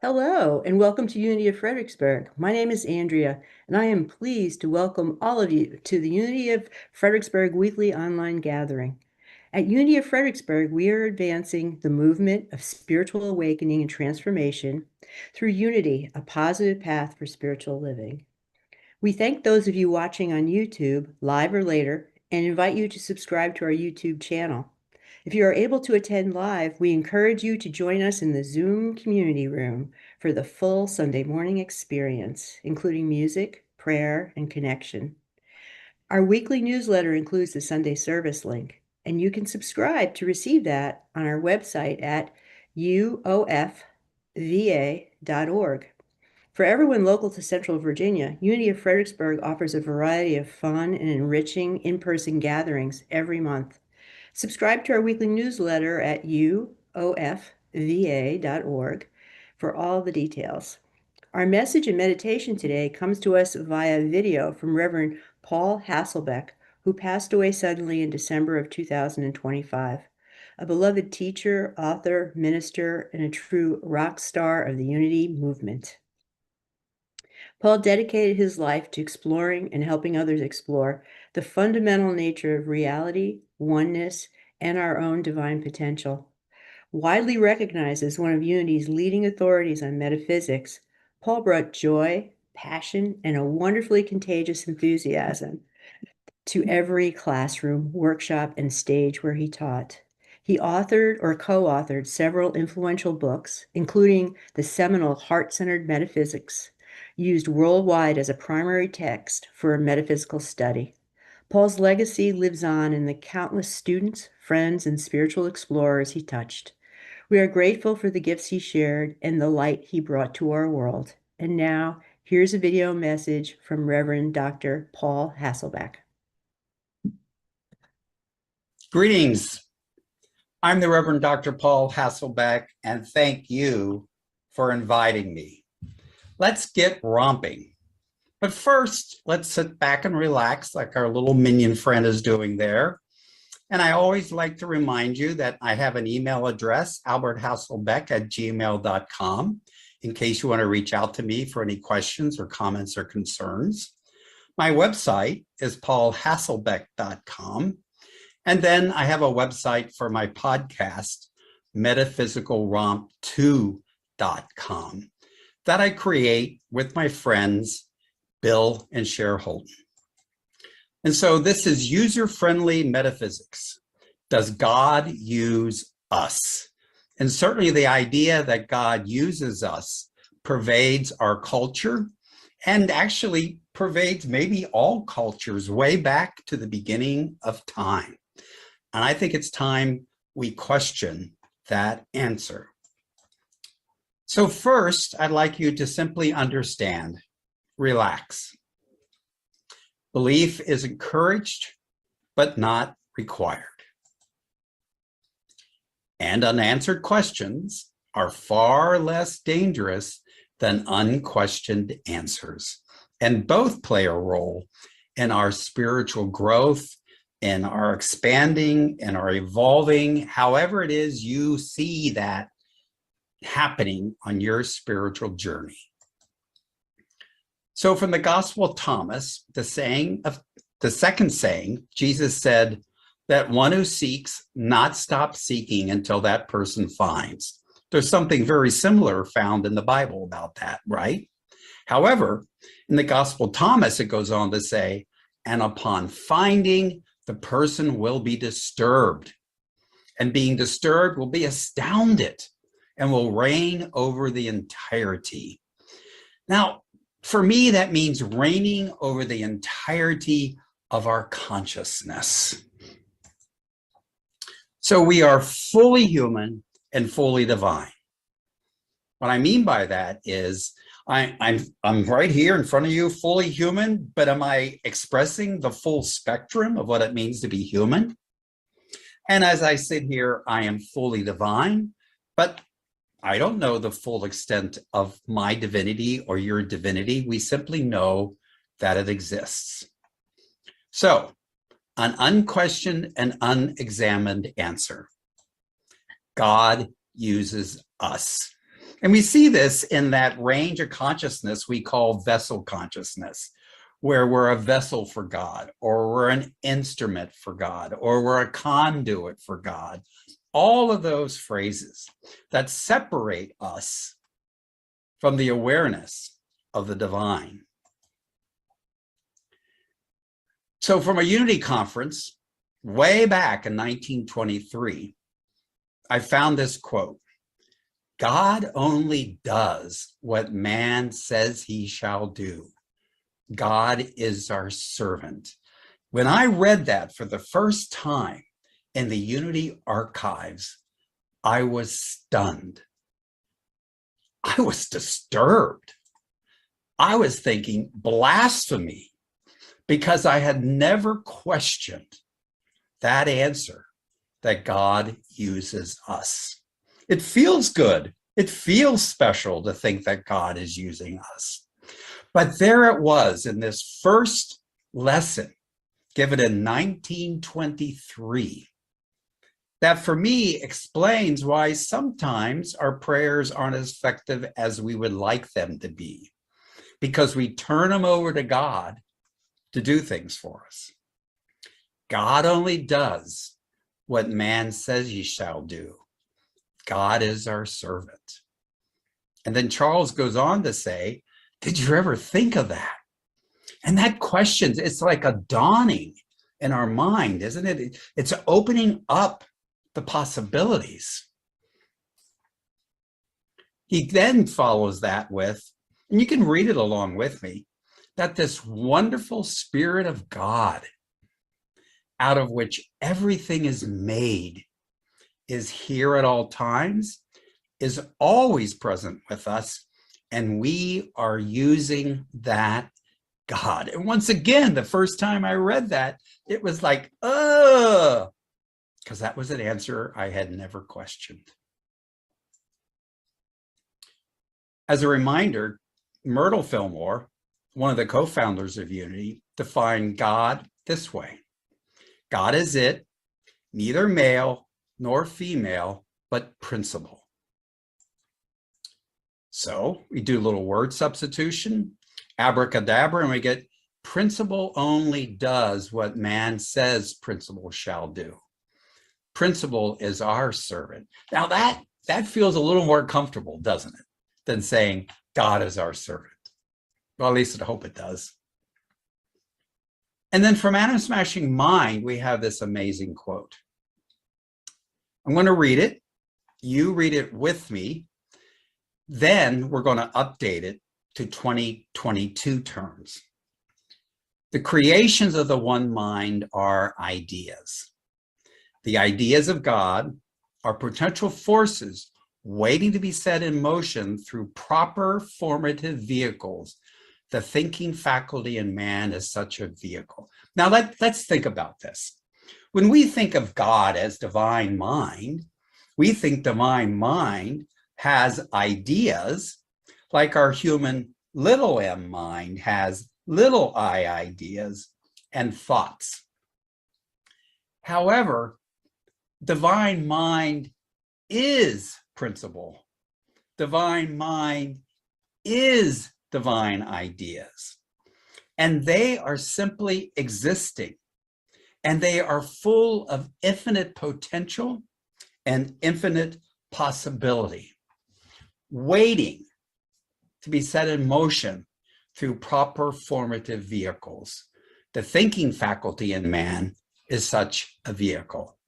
Hello, and welcome to Unity of Fredericksburg. My name is Andrea, and I am pleased to welcome all of you to the Unity of Fredericksburg weekly online gathering. At Unity of Fredericksburg, we are advancing the movement of spiritual awakening and transformation through unity, a positive path for spiritual living. We thank those of you watching on YouTube, live or later, and invite you to subscribe to our YouTube channel. If you are able to attend live, we encourage you to join us in the Zoom community room for the full Sunday morning experience, including music, prayer, and connection. Our weekly newsletter includes the Sunday service link, and you can subscribe to receive that on our website at uofva.org. For everyone local to Central Virginia, Unity of Fredericksburg offers a variety of fun and enriching in-person gatherings every month. Subscribe to our weekly newsletter at uofva.org for all the details. Our message and meditation today comes to us via video from Reverend Paul Hasselbeck, who passed away suddenly in December of 2025. A beloved teacher, author, minister, and a true rock star of the Unity movement. Paul dedicated his life to exploring and helping others explore the fundamental nature of reality, oneness, and our own divine potential. Widely recognized as one of Unity's leading authorities on metaphysics, Paul brought joy, passion, and a wonderfully contagious enthusiasm to every classroom, workshop, and stage where he taught. He authored or co-authored several influential books, including the seminal Heart-Centered Metaphysics, used worldwide as a primary text for a metaphysical study. Paul's legacy lives on in the countless students, friends, and spiritual explorers he touched. We are grateful for the gifts he shared and the light he brought to our world. And now, here's a video message from Reverend Dr. Paul Hasselbeck. Greetings. I'm the Reverend Dr. Paul Hasselbeck, and thank you for inviting me. Let's get romping. But first, let's sit back and relax like our little minion friend is doing there. And I always like to remind you that I have an email address, alberthasselbeck@gmail.com, in case you want to reach out to me for any questions or comments or concerns. My website is paulhasselbeck.com. And then I have a website for my podcast, metaphysicalromp2.com, that I create with my friends, Bill and Cher Holden. And so this is user-friendly metaphysics. Does God use us? And certainly the idea that God uses us pervades our culture and actually pervades maybe all cultures way back to the beginning of time. And I think it's time we question that answer. So first, I'd like you to simply understand, relax. Belief is encouraged, but not required. And unanswered questions are far less dangerous than unquestioned answers. And both play a role in our spiritual growth, in our expanding, and our evolving, however it is you see that happening on your spiritual journey. So from the Gospel of Thomas, the second saying, Jesus said that one who seeks not stop seeking until that person finds. There's something very similar found in the Bible about that, right? However, in the Gospel of Thomas, it goes on to say, and upon finding, the person will be disturbed, and being disturbed will be astounded and will reign over the entirety. Now, for me, that means reigning over the entirety of our consciousness. So we are fully human and fully divine. What I mean by that is I'm right here in front of you, fully human, but am I expressing the full spectrum of what it means to be human? And as I sit here, I am fully divine, but I don't know the full extent of my divinity or your divinity. We simply know that it exists. So, an unquestioned and unexamined answer. God uses us. And we see this in that range of consciousness we call vessel consciousness, where we're a vessel for God, or we're an instrument for God, or we're a conduit for God. All of those phrases that separate us from the awareness of the divine. So from a unity conference way back in 1923, I found this quote: God only does what man says he shall do. God is our servant. When I read that for the first time in the Unity archives, I was stunned. I was disturbed. I was thinking blasphemy, because I had never questioned that answer, that God uses us. It feels good. It feels special to think that God is using us. But there it was in this first lesson given in 1923 that for me explains why sometimes our prayers aren't as effective as we would like them to be, because we turn them over to God to do things for us. God only does what man says he shall do. God is our servant. And then Charles goes on to say, did you ever think of that? And that question, it's like a dawning in our mind, isn't it? It's opening up the possibilities. He then follows that with, and you can read it along with me, that this wonderful Spirit of God, out of which everything is made, is here at all times, is always present with us, and we are using that God. And once again, the first time I read that, it was like, because that was an answer I had never questioned. As a reminder, Myrtle Fillmore, one of the co-founders of Unity, defined God this way: God is it, neither male nor female, but principle. So we do a little word substitution, abracadabra, and we get principle only does what man says principle shall do. Principle is our servant. Now that feels a little more comfortable, doesn't it, than saying God is our servant? Well, at least I hope it does. And then from Atom Smashing Mind, we have this amazing quote. I'm going to read it. You read it with me. Then we're going to update it to 2022 terms. The creations of the one mind are ideas. The ideas of God are potential forces waiting to be set in motion through proper formative vehicles. The thinking faculty in man is such a vehicle. Now let's think about this. When we think of God as divine mind, we think divine mind has ideas like our human little m mind has little I ideas and thoughts. However, divine mind is principle. Divine mind is divine ideas. And they are simply existing. And they are full of infinite potential and infinite possibility, waiting to be set in motion through proper formative vehicles. The thinking faculty in man is such a vehicle.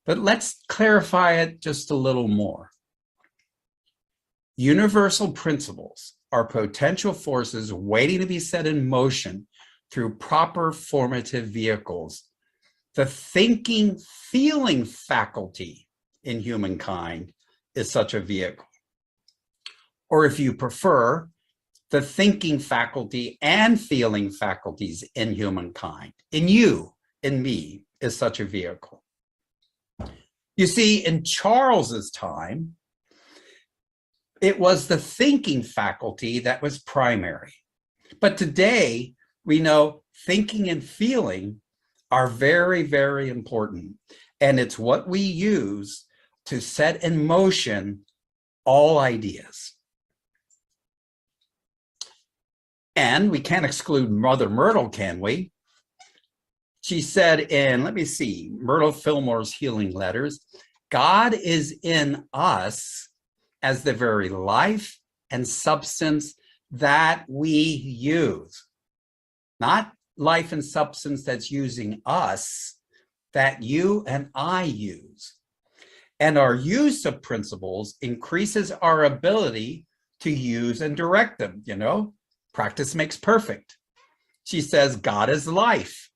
But let's clarify it just a little more. Universal principles are potential forces waiting to be set in motion through proper formative vehicles. The thinking, feeling faculty in humankind is such a vehicle. Or if you prefer, the thinking faculty and feeling faculties in humankind, in you, in me, is such a vehicle. You see, in Charles's time, it was the thinking faculty that was primary. But today, we know thinking and feeling are very, very important. And it's what we use to set in motion all ideas. And we can't exclude Mother Myrtle, can we? She said in, let me see, Myrtle Fillmore's Healing Letters, God is in us as the very life and substance that we use. Not life and substance that's using us, that you and I use. And our use of principles increases our ability to use and direct them. You know, practice makes perfect. She says, God is life.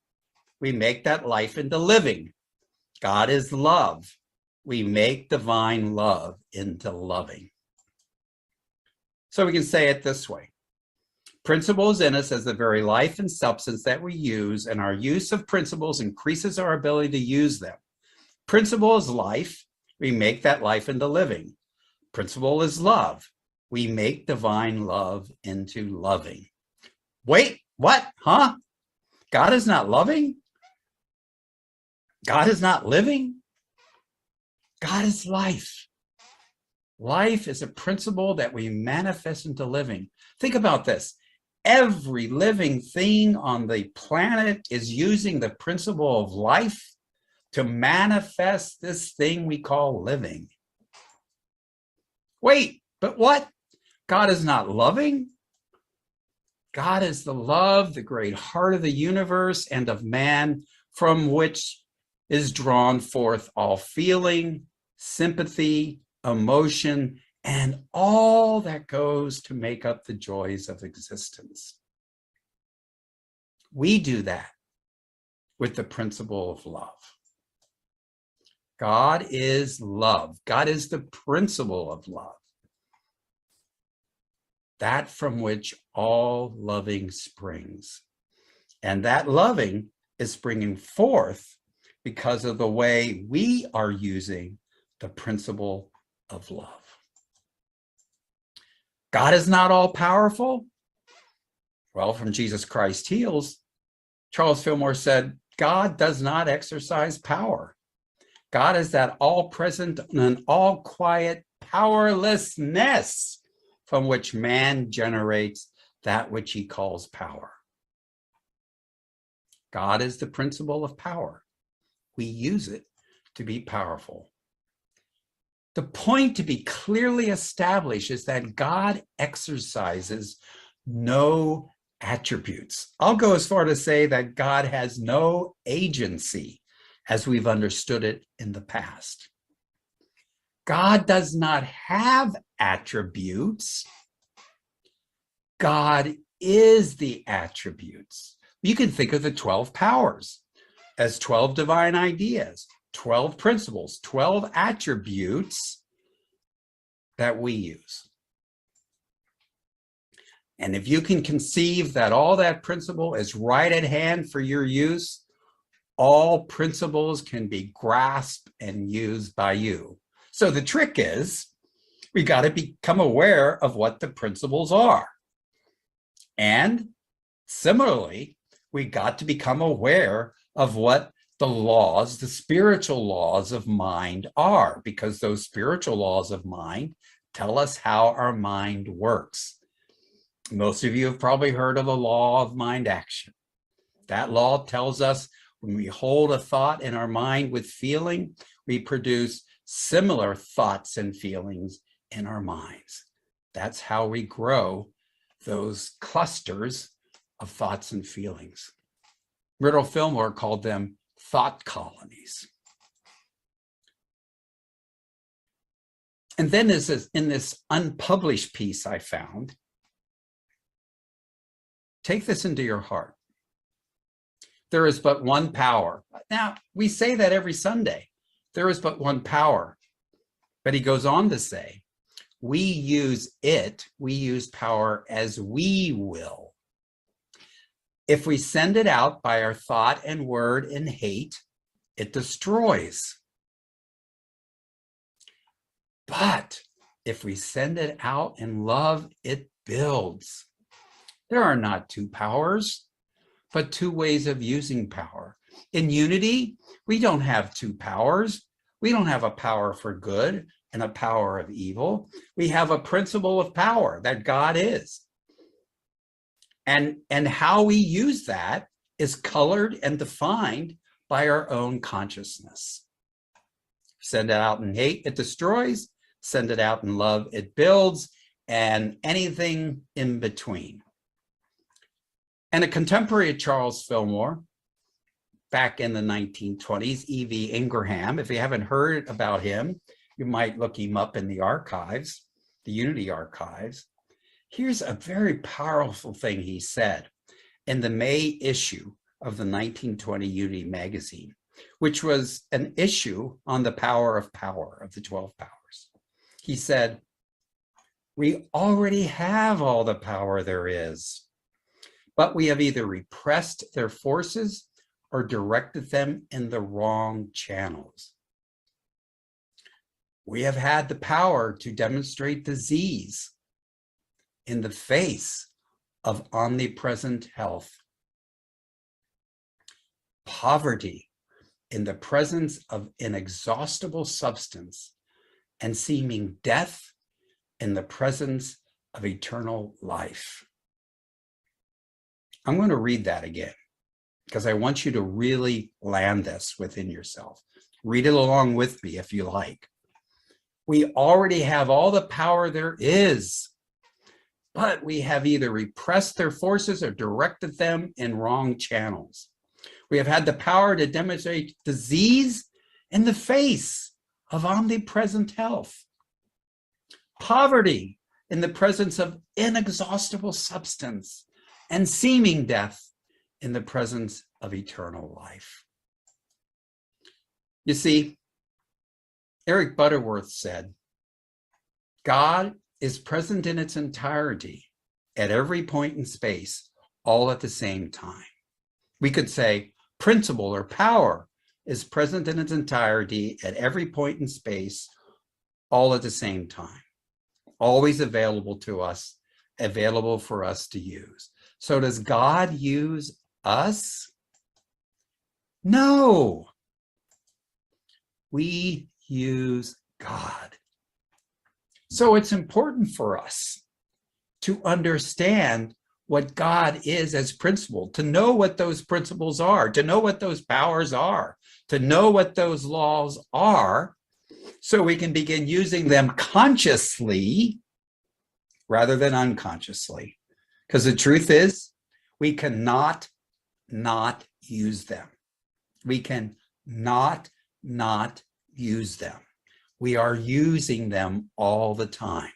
We make that life into living. God is love. We make divine love into loving. So we can say it this way. Principles in us as the very life and substance that we use, and our use of principles increases our ability to use them. Principle is life. We make that life into living. Principle is love. We make divine love into loving. Wait, what? Huh? God is not loving? God is not living? God is life. Life is a principle that we manifest into living. Think about this. Every living thing on the planet is using the principle of life to manifest this thing we call living. Wait, but what? God is not loving? God is the love, the great heart of the universe and of man, from which is drawn forth all feeling, sympathy, emotion, and all that goes to make up the joys of existence. We do that with the principle of love. God is love. God is the principle of love. That from which all loving springs. And that loving is springing forth because of the way we are using the principle of love. God is not all powerful. Well, from Jesus Christ Heals, Charles Fillmore said, God does not exercise power. God is that all-present and all-quiet powerlessness from which man generates that which he calls power. God is the principle of power. We use it to be powerful. The point to be clearly established is that God exercises no attributes. I'll go as far to say that God has no agency as we've understood it in the past. God does not have attributes. God is the attributes. You can think of the 12 powers as 12 divine ideas, 12 principles, 12 attributes that we use. And if you can conceive that all that principle is right at hand for your use, all principles can be grasped and used by you. So the trick is, we got to become aware of what the principles are. And similarly, we got to become aware of what the laws, the spiritual laws of mind are, because those spiritual laws of mind tell us how our mind works. Most of you have probably heard of the law of mind action. That law tells us when we hold a thought in our mind with feeling, we produce similar thoughts and feelings in our minds. That's how we grow those clusters of thoughts and feelings. Myrtle Fillmore called them thought colonies. And then in this unpublished piece I found, take this into your heart. There is but one power. Now, we say that every Sunday. There is but one power. But he goes on to say, we use power as we will. If we send it out by our thought and word in hate, it destroys. But if we send it out in love, it builds. There are not two powers, but two ways of using power. In unity, we don't have two powers. We don't have a power for good and a power of evil. We have a principle of power that God is. And how we use that is colored and defined by our own consciousness. Send it out in hate, it destroys. Send it out in love, it builds, and anything in between. And a contemporary of Charles Fillmore, back in the 1920s, E.V. Ingraham, if you haven't heard about him, you might look him up in the archives, the Unity archives. Here's a very powerful thing he said in the May issue of the 1920 Unity magazine, which was an issue on the power of the 12 powers. He said, "We already have all the power there is, but we have either repressed their forces or directed them in the wrong channels. We have had the power to demonstrate disease in the face of omnipresent health, poverty in the presence of inexhaustible substance, and seeming death in the presence of eternal life." I'm going to read that again because I want you to really land this within yourself. Read it along with me if you like. We already have all the power there is, but we have either repressed their forces or directed them in wrong channels. We have had the power to demonstrate disease in the face of omnipresent health, poverty in the presence of inexhaustible substance, and seeming death in the presence of eternal life. You see, Eric Butterworth said, God is present in its entirety at every point in space, all at the same time. We could say principle or power is present in its entirety at every point in space, all at the same time, always available to us, available for us to use. So does God use us? No. We use God. So it's important for us to understand what God is as principle, to know what those principles are, to know what those powers are, to know what those laws are, so we can begin using them consciously rather than unconsciously. Because the truth is, we cannot not use them. We can not use them. We are using them all the time.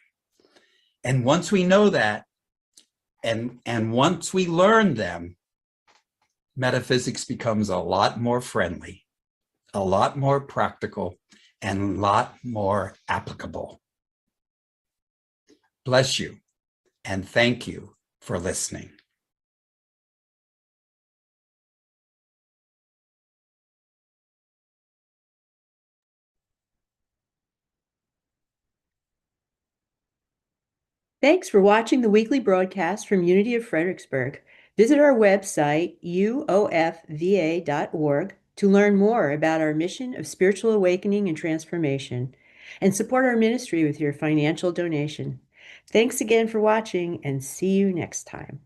And once we know that, and once we learn them, metaphysics becomes a lot more friendly, a lot more practical, and a lot more applicable. Bless you, and thank you for listening. Thanks for watching the weekly broadcast from Unity of Fredericksburg. Visit our website, uofva.org, to learn more about our mission of spiritual awakening and transformation, and support our ministry with your financial donation. Thanks again for watching, and see you next time.